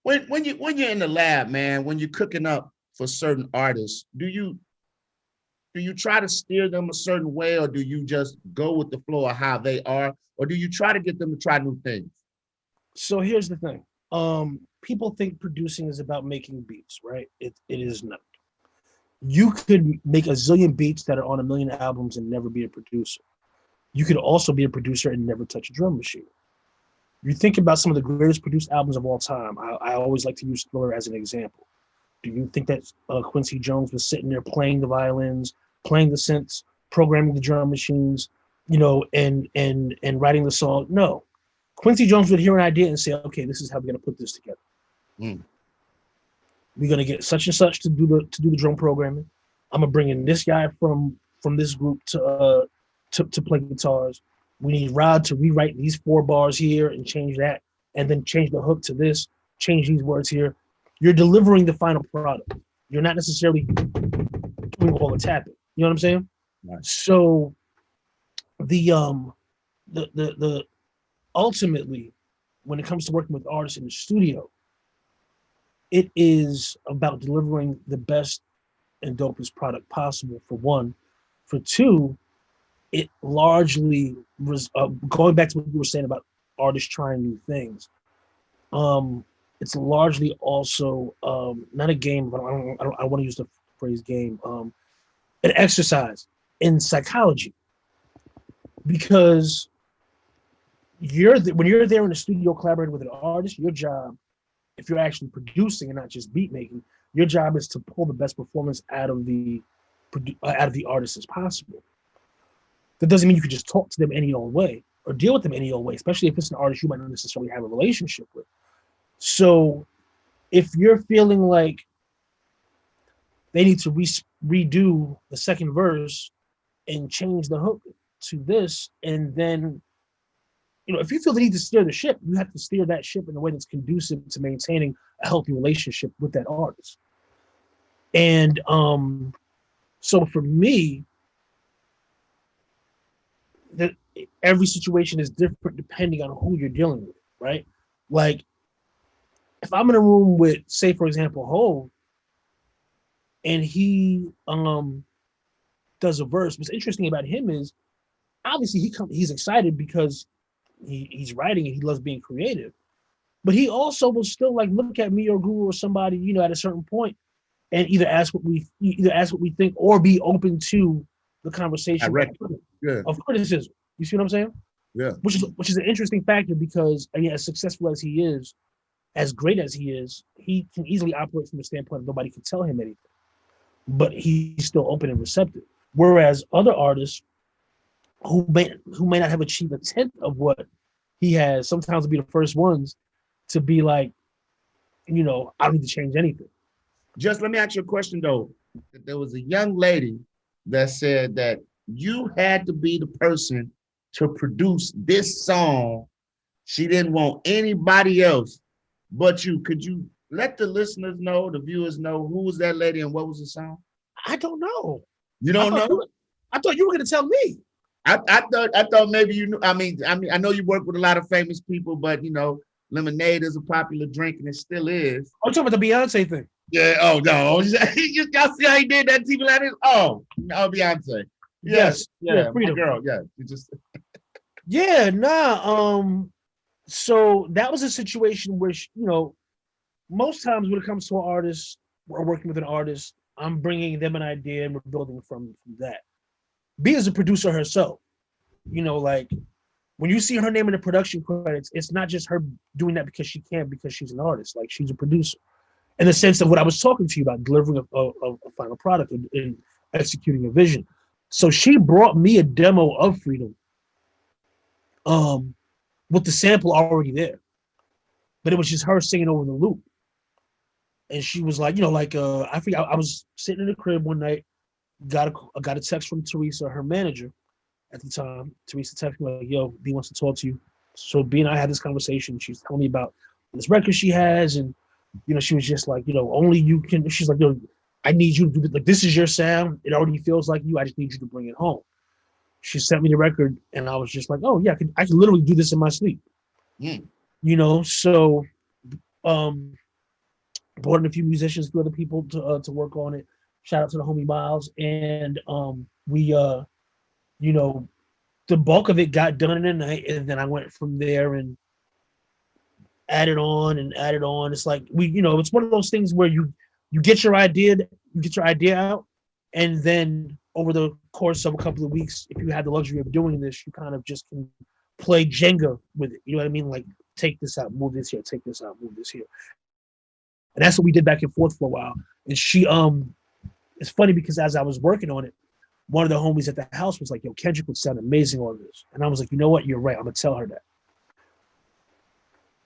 when you're in the lab, man, when you're cooking up for certain artists, do you try to steer them a certain way, or do you just go with the flow of how they are, or do you try to get them to try new things? So here's the thing. People think producing is about making beats, right? It is not. You could make a zillion beats that are on a million albums and never be a producer. You could also be a producer and never touch a drum machine. You think about some of the greatest produced albums of all time. I always like to use Thriller as an example. Do you think that Quincy Jones was sitting there playing the violins, playing the synths, programming the drum machines, and writing the song? No. Quincy Jones would hear an idea and say, "Okay, this is how we're gonna put this together. Mm. We're gonna get such and such to do the drum programming. I'm gonna bring in this guy from this group to play guitars. We need Rod to rewrite these 4 bars here and change that, and then change the hook to this, change these words here." You're delivering the final product. You're not necessarily doing all the tapping. You know what I'm saying? Right. So the ultimately, when it comes to working with artists in the studio, it is about delivering the best and dopest product possible, for one. For two, it largely was going back to what you were saying about artists trying new things. It's largely also not a game, but I want to use the phrase game, an exercise in psychology, because when you're there in the studio collaborating with an artist, your job, if you're actually producing and not just beat making, your job is to pull the best performance out of the artist as possible. That doesn't mean you can just talk to them any old way or deal with them any old way, especially if it's an artist you might not necessarily have a relationship with. So if you're feeling like they need to redo the second verse and change the hook to this, and then, if you feel the need to steer the ship, you have to steer that ship in a way that's conducive to maintaining a healthy relationship with that artist. And so for me, that every situation is different depending on who you're dealing with, right? Like, if I'm in a room with, say, for example, Hov, and he does a verse, what's interesting about him is obviously he's excited because he's writing and he loves being creative, but he also will still like look at me or Guru or somebody, at a certain point, and either ask what we think or be open to the conversation of criticism. You see what I'm saying? Yeah. Which is an interesting factor, because again, as successful as he is, as great as he is, he can easily operate from the standpoint of nobody can tell him anything, but he's still open and receptive. Whereas other artists who may not have achieved a tenth of what he has, sometimes will be the first ones to be like, I don't need to change anything. Just let me ask you a question though. There was a young lady that said that you had to be the person to produce this song. She didn't want anybody else but you. Could you let the listeners know, the viewers know, who was that lady and what was the song? I don't know. You don't know? I thought you were going to tell me. I thought maybe you knew. I mean, I know you work with a lot of famous people, but lemonade is a popular drink, and it still is. I'm talking about the Beyonce thing. Yeah. Oh no. Y'all see how he did that TV like this? Oh, Beyonce. Yes. Yeah. My girl. Yeah. You just. Yeah. Nah. So that was a situation where most times when it comes to an artist or working with an artist, I'm bringing them an idea and we're building from that. B is a producer herself. Like when you see her name in the production credits, it's not just her doing that because she can, because she's an artist. Like, she's a producer. In the sense of what I was talking to you about, delivering a final product and executing a vision. So she brought me a demo of Freedom with the sample already there. But it was just her singing over the loop. And she was like, I forget, I was sitting in the crib one night, got a text from Teresa, her manager at the time. Teresa texted me like, "Yo, B wants to talk to you." So B and I had this conversation. She's telling me about this record she has, and she was just like, only you can. She's like, I need you to do, like, this is your sound. It already feels like you. I just need you to bring it home. She sent me the record, and I was just like, oh yeah, I can literally do this in my sleep. Mm. So brought in a few musicians, a few other people to work on it. Shout out to the homie Miles, and we you know, the bulk of it got done in a night, and then I went from there and added on and added on. It's like it's one of those things where you get your idea out, and then over the course of a couple of weeks, if you had the luxury of doing this, you kind of just can play Jenga with it. You know what I mean? Like take this out, move this here, take this out, move this here. And that's what we did back and forth for a while. And she it's funny because as I was working on it, one of the homies at the house was like, yo, Kendrick would sound amazing on this. And I was like, you know what? You're right. I'm going to tell her that.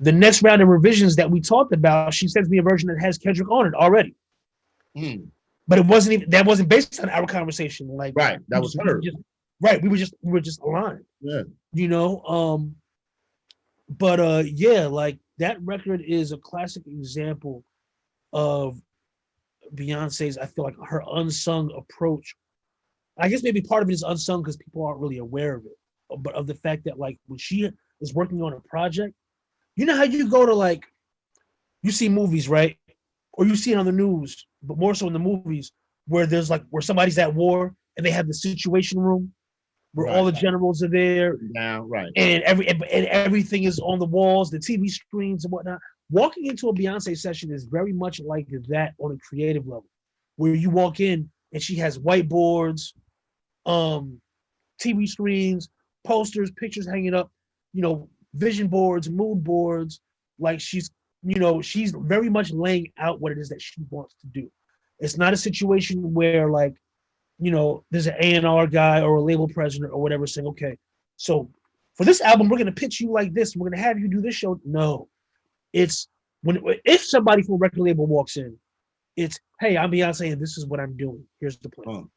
The next round of revisions that we talked about, she sends me a version that has Kendrick on it already. But that wasn't based on our conversation. Like, right. That was her. We were just aligned. Yeah. Yeah, like that record is a classic example of Beyonce's, I feel like her unsung approach. I guess maybe part of it is unsung because people aren't really aware of it, but of the fact that like when she is working on a project, you know how you go to like, you see movies, right? Or you see it on the news, but more so in the movies where there's like, where somebody's at war and they have the situation room where all the generals are there. Yeah, right. And everything is on the walls, the TV screens and whatnot. Walking into a Beyonce session is very much like that on a creative level, where you walk in and she has whiteboards, TV screens, posters, pictures hanging up, vision boards, mood boards. Like she's very much laying out what it is that she wants to do. It's not a situation where like, there's an A&R guy or a label president or whatever saying, okay, so for this album, we're going to pitch you like this. We're going to have you do this show. No, it's if somebody from a record label walks in, it's, hey, I'm Beyonce and this is what I'm doing. Here's the plan.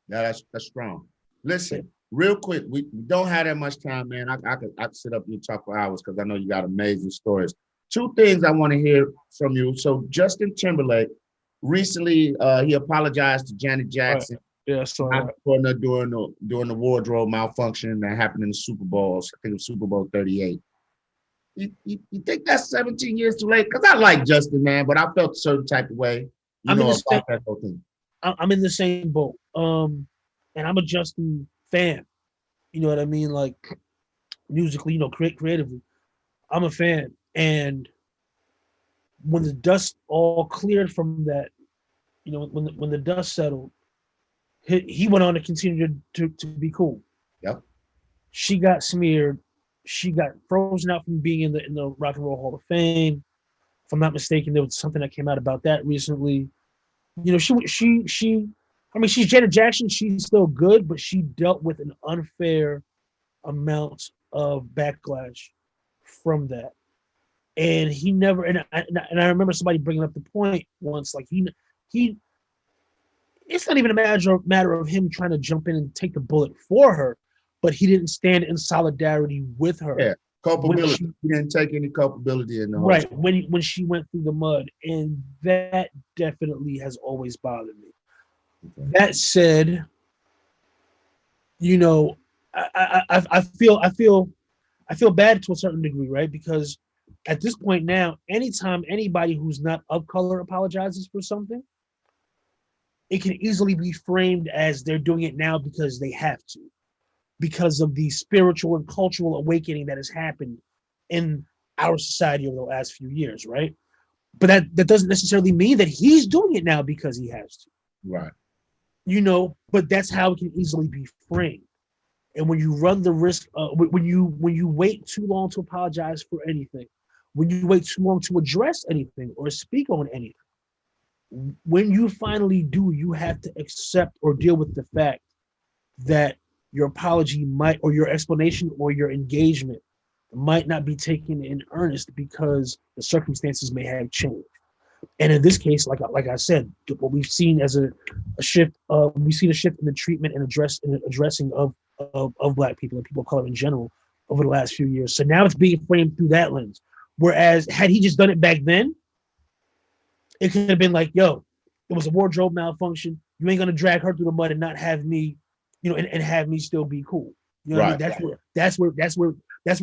Yeah, that's strong. Listen, real quick, we don't have that much time, man. I could sit up here and talk for hours because I know you got amazing stories. Two things I want to hear from you. So Justin Timberlake, recently he apologized to Janet Jackson. Right. Yeah, so during the wardrobe malfunction that happened in the Super Bowls. I think it was Super Bowl 38. You think that's 17 years too late? Because I like Justin, man, but I felt a certain type of way. About that whole thing. I'm in the same boat. And I'm a Justin fan. You know what I mean? Like musically, creatively. I'm a fan. And when the dust all cleared from that, when the dust settled, he went on to continue to be cool. Yep. She got smeared. She got frozen out from being in the Rock and Roll Hall of Fame. If I'm not mistaken, there was something that came out about that recently. She's Janet Jackson. She's still good, but she dealt with an unfair amount of backlash from that. And he never. And I remember somebody bringing up the point once, like he. It's not even a matter of him trying to jump in and take the bullet for her, but he didn't stand in solidarity with her. Yeah, culpability. He didn't take any culpability in the whole right story. When she went through the mud, and that definitely has always bothered me. That said, I feel bad to a certain degree, right? Because at this point now, anytime anybody who's not of color apologizes for something, it can easily be framed as they're doing it now because they have to, because of the spiritual and cultural awakening that has happened in our society over the last few years, right? But that doesn't necessarily mean that he's doing it now because he has to. Right. But that's how it can easily be framed. And when you run the risk, when you wait too long to apologize for anything, when you wait too long to address anything or speak on anything, when you finally do, you have to accept or deal with the fact that your apology might, or your explanation or your engagement might not be taken in earnest because the circumstances may have changed. And in this case, like I said, what we've seen as a shift, we've seen a shift in the treatment and addressing of Black people and people of color in general over the last few years. So now it's being framed through that lens. Whereas had he just done it back then, it could have been like, yo, it was a wardrobe malfunction. You ain't gonna drag her through the mud and not have me, and have me still be cool. You know what I mean? That's where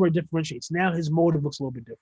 it differentiates. Now his motive looks a little bit different.